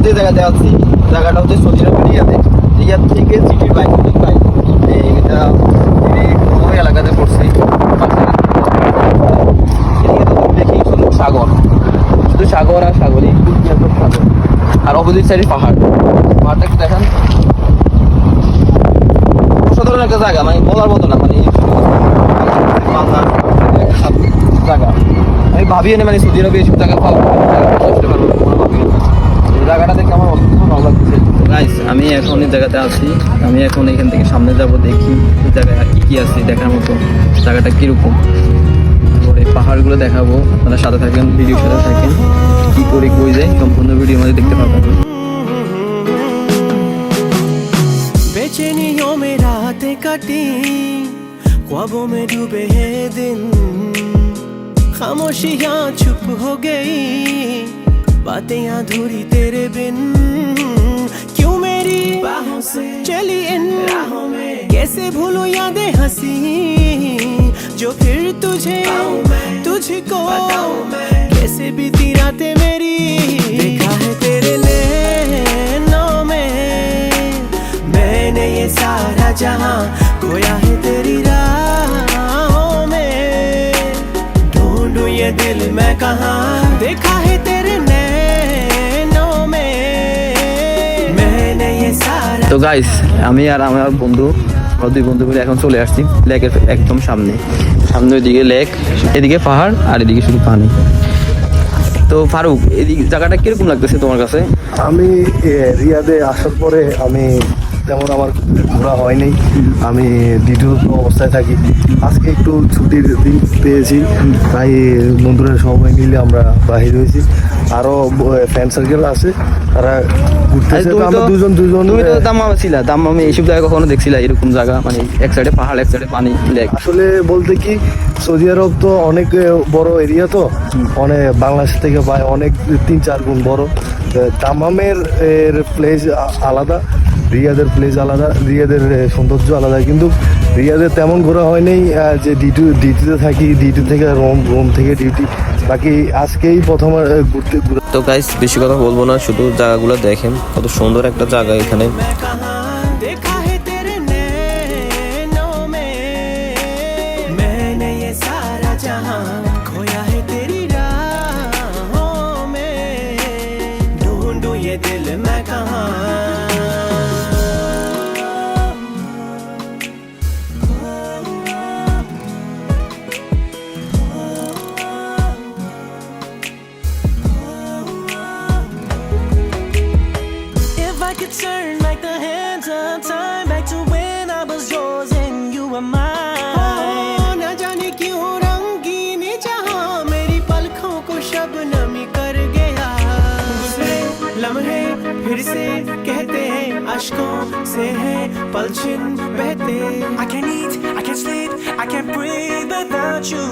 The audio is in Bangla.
যে জায়গাতে আছি জায়গাটা হচ্ছে সৌদি আরবের রিয়াদ থেকে সিটির বাইরে এটা কোনো এলাকাতে পড়ছি। দেখি শুধু সাগর আর সাগরই, সাগর আর অপোজিট সাইডে পাহাড়টা একটু দেখান। অসাধারণ একটা জায়গা, মানে বলার মতো না, মানে জায়গা আমি ভাবিও না, মানে সৌদি আরবে এইসব জায়গা পাবো জায়গাটা দেখে আমার অসুস্থ ভালো লাগছে। গাইস আমি এখন এই জায়গাতে আছি, আমি এখন এখান থেকে সামনে যাব, দেখি এই জায়গায় আর কি আছে দেখার মতো, জায়গাটা কিরকম। এই পাহাড়গুলো দেখাবো, আপনারা সাথে থাকেন, ভিডিওর সাথে থাকেন, কি করে কই যায় সম্পূর্ণ ভিডিওর মধ্যে দেখতে পাবেন। बेचैनियों में रातें कटी, ख्वाबों में डूबे हैं दिन, खामोशियां चुप हो गई, बातें अधूरी तेरे बिन, क्यों मेरी बाहों से चली इन राहों में, कैसे भूलूं यादें हंसी जो फिर तुझको कैसे बीती रातें मेरी, देखा है तेरे नैनों में मैंने ये सारा जहां, खोया है तेरी राहों में, ढूंढूं ये दिल मैं कहां, देखा है तेरे नैनों में मैंने ये सारा। তো গাইস আমি আর আমার বন্ধু, আমরা দুই বন্ধু মিলে এখন চলে আসছি লেকের একদম সামনে ওইদিকে লেক, এদিকে পাহাড় আর এদিকে শুধু পানি। তো ফারুক, এদিকে জায়গাটা কিরকম লাগতেছে তোমার কাছে? আমি রিয়াদে আসার পরে আমি তেমন আমার ঘোরা হয়নি, আমি ডিউটি অবস্থায় থাকি। আজকে একটু ছুটির দিন পেয়েছি, তাই বন্ধুরা সবাই মিলে আমরা বাহির হয়েছি। আরও ফ্রেন্ড সার্কেল আছে, তারা ঘুরতেছে। আমরা দুজন তুমি তো দাম্মামে ছিলা, দাম্মামে এইসব জায়গা কখনো দেখছিলা এরকম জায়গা, মানে এক সাইডে পাহাড় এক সাইডে পানি লেক? আসলে বলতে কি, সৌদি আরব তো অনেক বড় এরিয়া, তো অনেক বাংলাদেশ থেকে অনেক 3-4 গুণ বড়। দাম্মামের প্লেস আলাদা, রিয়াদের প্লেস আলাদা, রিয়াদের সৌন্দর্য আলাদা, কিন্তু রিয়াদের তেমন ঘোরা হয়নি। যে ডিউটিতে থাকি, ডিউটি থেকে রুম থেকে ডিউটি, বাকি আজকেই প্রথম ঘুরতে। তো গাইস বেশি কথা বলবো না, শুধু জায়গাগুলো দেখেন, কত সুন্দর একটা জায়গা এখানে। देखा है तेरे नैनों में मैंने ये सारा जहां, खोया है तेरी राहों में, ढूंढूं ये दिल मैं कहां। If I could turn like the hands of time back to when I was yours and you were mine, ना जाने क्यों रंगीन जहां मेरी पलकों को शबनमी कर गया, गुजरे लम्हे फिर से कहते हैं अश्कों से हैं पलछिन बहते, I can't eat, I can't sleep, I can't breathe without you.